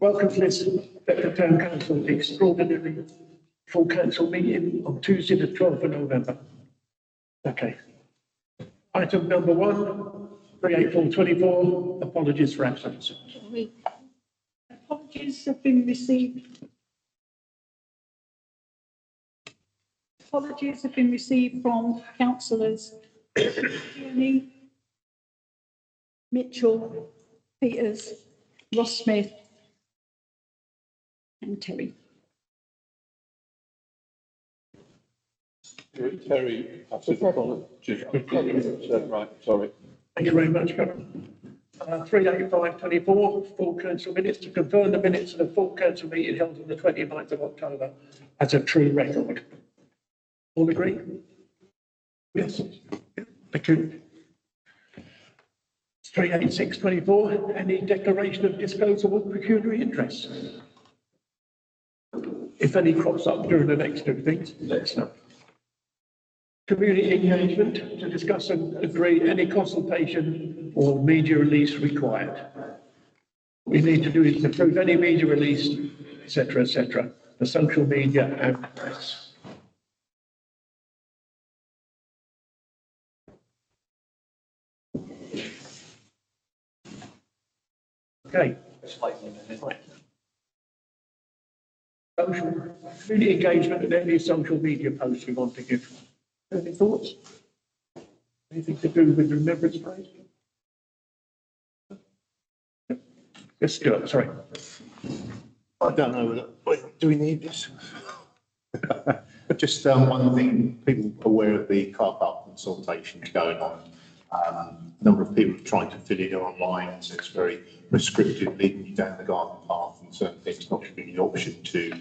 Welcome to this Thetford Town Council extraordinary full council meeting on Tuesday the 12th of November. Okay. Item number 1, 38424, apologies for absence. Apologies have been received. Apologies have been received from councillors Tierney, Mitchell, Peters, Ross Smith and Terry. Terry, right, sorry. Thank you very much, Karen. 38524, full council minutes to confirm the minutes of the full council meeting held on the 29th of October as a true record. All agree? Yes. Thank you. 38624, any declaration of disposal of pecuniary interest? If any crops up during the next 2 things, let us know. Community engagement to discuss and agree any consultation or media release required. What we need to do is approve any media release, etc., the social media and press. Okay. Right. Social community engagement and any social media posts we want to give. Any thoughts? Anything to do with the Remembrance Parade? Yes, Stuart, sorry. I don't know. Do we need this? Just one thing, people are aware of the car park consultation going on. A number of people are trying to fill it online, so it's very restrictive, leading you down the garden path and certain things, not giving you the option to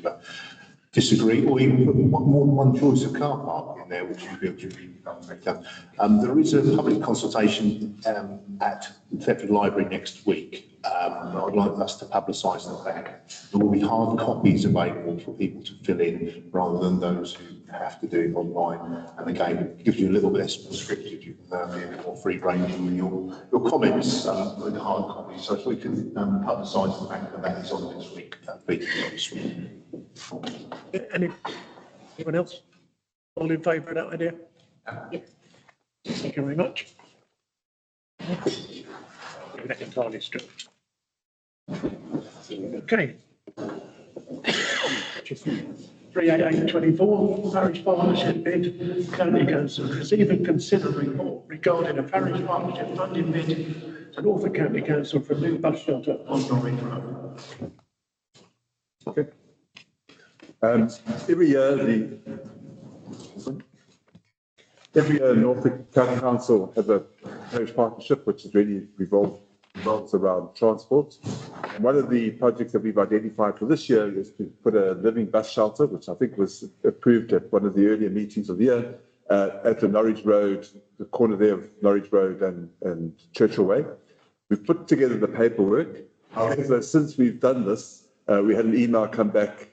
disagree, or even put more than one choice of car park in there, which you feel should be done. There is a public consultation at Thetford Library next week. I'd like us to publicise the fact there will be hard copies available for people to fill in rather than those who have to do it online. And again, it gives you a little bit less restricted. You can be a bit more free ranging with your comments with the hard copies. So if we can publicise the fact that that is on this week, that'd be useful. Anyone else? All in favour of that idea? Yeah. Thank you very much. That entirely straight. Okay. 38824, parish partnership bid, county council receive and consider report regarding a parish partnership funding bid to Norfolk County Council for a new bus shelter on Norwich Road. Okay. Every year, Norfolk County Council has a parish partnership which is really revolves around transport. And one of the projects that we've identified for this year is to put a living bus shelter, which I think was approved at one of the earlier meetings of the year, at the Norwich Road, the corner there of Norwich Road and Churchill Way. We've put together the paperwork. However, since we've done this, we had an email come back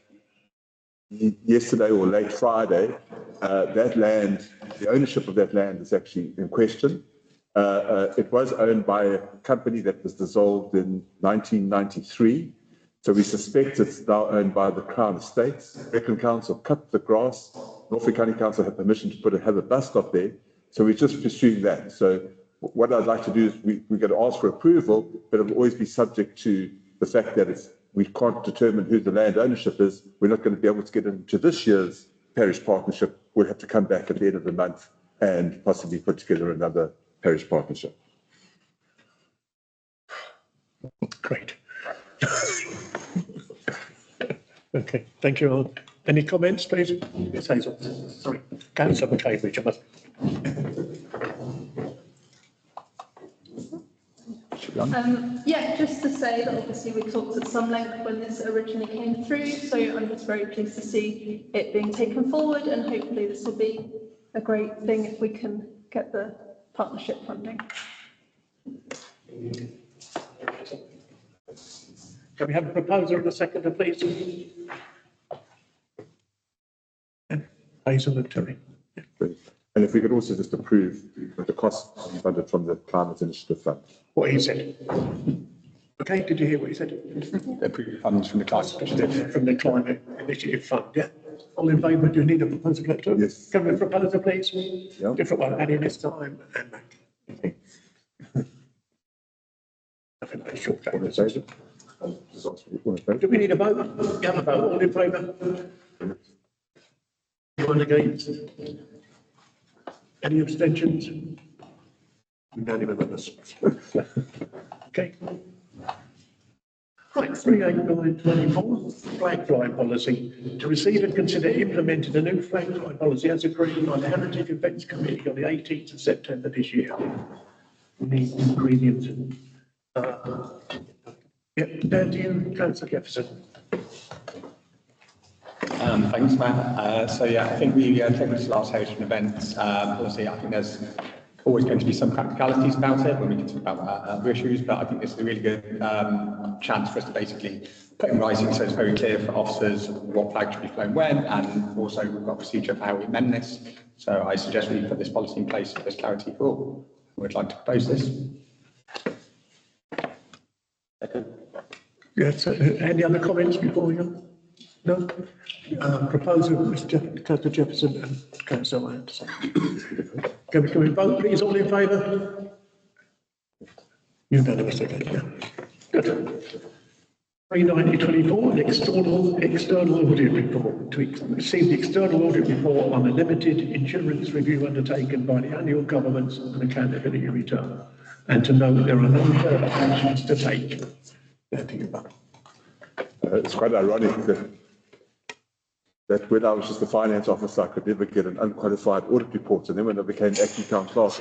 yesterday or late Friday. That land, the ownership of that land is actually in question. It was owned by a company that was dissolved in 1993. So we suspect it's now owned by the Crown Estates. Brecon Council cut the grass. Norfolk County Council had permission to have a bus stop there. So we're just pursuing that. So what I'd like to do is we're going to ask for approval, but it'll always be subject to the fact that we can't determine who the land ownership is. We're not going to be able to get into this year's parish partnership. We'll have to come back at the end of the month and possibly put together another parish partnership. Great. Okay, thank you all. Any comments, please? Yes, Hazel. Sorry, Councillor McCambridge, I must. Yeah, just to say that obviously we talked at some length when this originally came through, so I'm just very pleased to see it being taken forward, and hopefully this will be a great thing if we can get the partnership funding. Can we have a proposer and a seconder, please? Hazel and Terry. Yeah. And if we could also just approve the costs funded from the Climate Initiative Fund. What is it? Okay, did you hear what he said? Approve funds from the climate initiative. From the Climate Initiative Fund, yeah? All in favour, do you need a proposal letter? Yes. Can we have a proposer, please? Yeah. Different one, adding this time and back. Okay. Nothing like short All in favours. favour? Just ask for all in favour? Do we need a vote? Yeah, a vote, all in favour? Anyone against? Any abstentions? Unanimous. Okay. Right, 38924, flag fly policy. To receive and consider implementing a new flag fly policy as agreed by the Heritage Events Committee on the 18th of September this year. We need ingredients. Yeah, down to you, Councillor Jefferson. Thanks, Matt. So yeah, I think we take this last heritage events policy. I think there's always going to be some practicalities about it when we can talk about other issues, but I think this is a really good chance for us to basically put in writing so it's very clear for officers what flag should be flown when, and also we've got a procedure for how we amend this. So I suggest we put this policy in place so there's clarity for all. We'd like to propose this. Yes, any other comments before we go? No? Proposer, Mr. Councillor Jefferson and Councillor Anderson. Can we vote, please? All in favour? Unanimous again, yeah. Good. 39024, an external audit report. To receive the external audit report on a limited insurance review undertaken by the annual governance and accountability return, and to note there are no further actions to take. There to you, Bob. It's quite ironic that when I was just a finance officer, I could never get an unqualified audit report. And then when I became acting town clerk,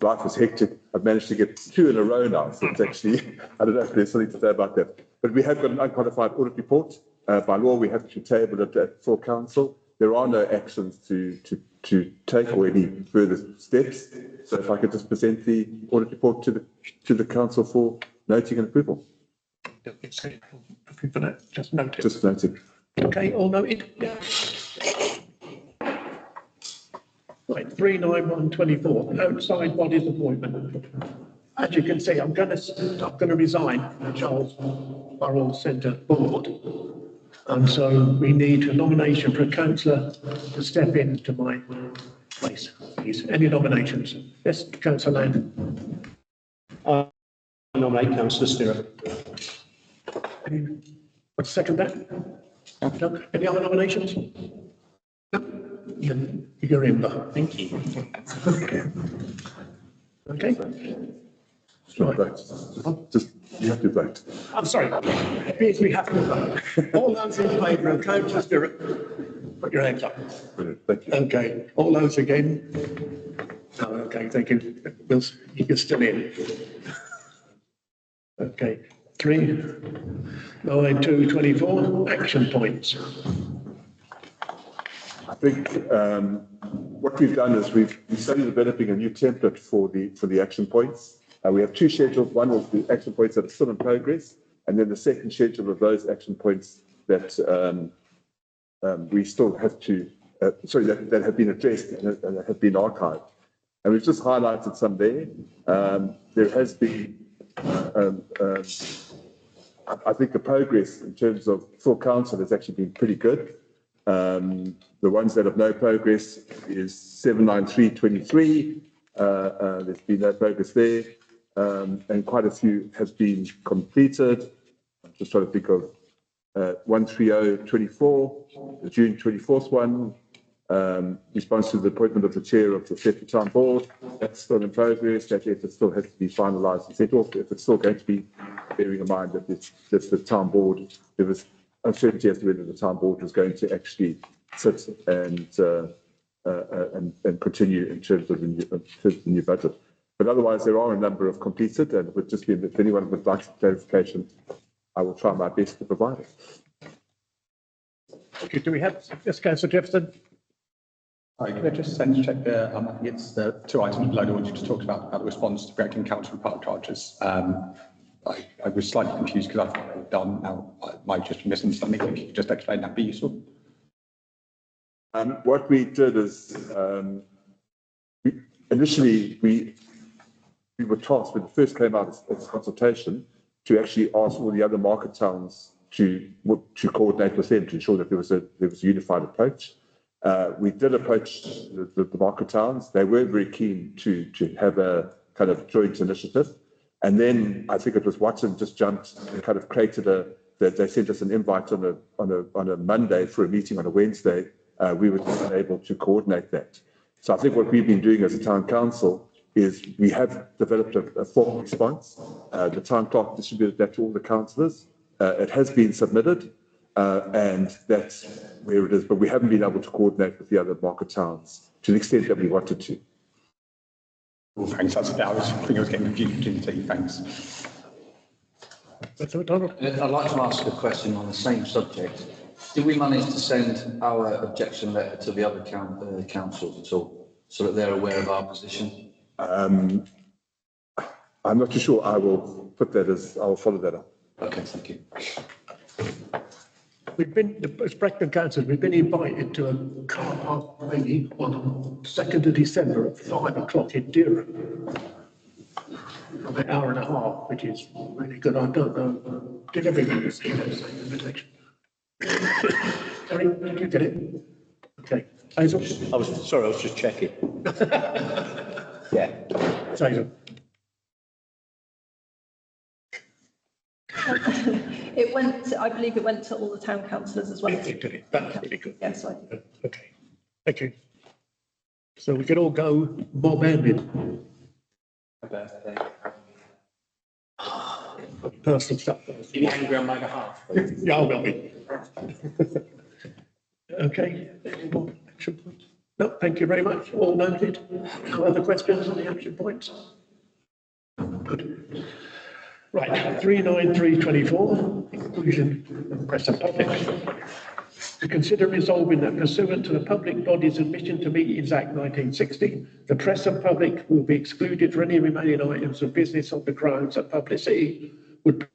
life was hectic. I've managed to get 2 in a row now. So it's actually, I don't know if there's something to say about that. But we have got an unqualified audit report. By law, we have to table it at full council. There are no actions to take or any further steps. So if I could just present the audit report to the council for noting and approval. Looking for that, just note it. Just noting. Okay, all noted? Right, 39124, outside bodies appointment. As you can see, I'm going to resign from the Charles Burrell Centre Board. And so we need a nomination for a councillor to step into my place. Please, any nominations? Yes, Councillor Land. I nominate Councillor Stewart. Second that? No? Any other nominations? No? You're in, but Thank you. okay. Right. Just, you have to vote. I'm sorry, it means we have to vote. All those in favour of Councillor Stewart, put your hands up. Brilliant, thank you. Okay, all those again? No, okay, thank you. You're still in. Okay, 39224, action points. I think what we've done is we've started developing a new template for the action points. We have 2 schedules. One is the action points that are still in progress, and then the second schedule of those action points that we still have to, that have been addressed and have been archived. And we've just highlighted some there. There has been, I think the progress in terms of full council has actually been pretty good. The ones that have no progress is 79323. There's been no progress there. And quite a few have been completed. I'm just trying to think of 13024, the June 24th one, response to the appointment of the chair of the Thetford Town Board. That's still in progress. That effort still has to be finalised and set off. If it's still going to be, bearing in mind that it's the town board, there was uncertainty as to whether the town board was going to actually sit and continue in terms of the new budget. But otherwise, there are a number of completed, and it would just be, if anyone would like some clarification, I will try my best to provide it. Okay, do we have, yes, Councillor Jefferson? Sorry, can I just sense check the, I think it's the 2 items below the one you just talked about the response to correcting council and park charges. I was slightly confused because I thought they were done. Now, I might just be missing something. If you could just explain that, be useful. What we did is, initially we were tasked when it first came out as consultation to actually ask all the other market towns to coordinate with them to ensure that there was a unified approach. We did approach the market towns. They were very keen to have a kind of joint initiative. And then I think it was Watson just jumped and kind of created they sent us an invite on a Monday for a meeting on a Wednesday. We were just unable to coordinate that. So I think what we've been doing as a town council is we have developed a formal response. The town clerk distributed that to all the councillors. It has been submitted, and that's where it is. But we haven't been able to coordinate with the other market towns to the extent that we wanted to. Well, thanks. I think I was getting confused between the two. Thanks. Mr. McDonald. I'd like to ask a question on the same subject. Did we manage to send our objection letter to the other councils at all, so that they're aware of our position? I'm not too sure. I'll follow that up. Okay, thank you. We've been, as Preston councillors, we've been invited to a car park meeting on 2nd of December at 5 o'clock in Durham. For an hour and a half, which is really good. I don't know. Did everyone receive that same invitation? Terry, did you get it? Okay. Hazel? I was just checking. Yeah. Hazel. I believe it went to all the town councillors as well. You did it. That's really good. Yes, I did. Okay. Thank you. So we can all go Bob Ambin. Personal stuff. Are you angry on my behalf? Yeah, I will be. Okay. Any more action points? No, thank you very much. All noted. No other questions on the action points? Good. Right, 39324, inclusion of the press and public. To consider resolving that pursuant to the Public Bodies Admission to Meetings Act 1960, the press and public will be excluded for any remaining items of business on the grounds that publicity would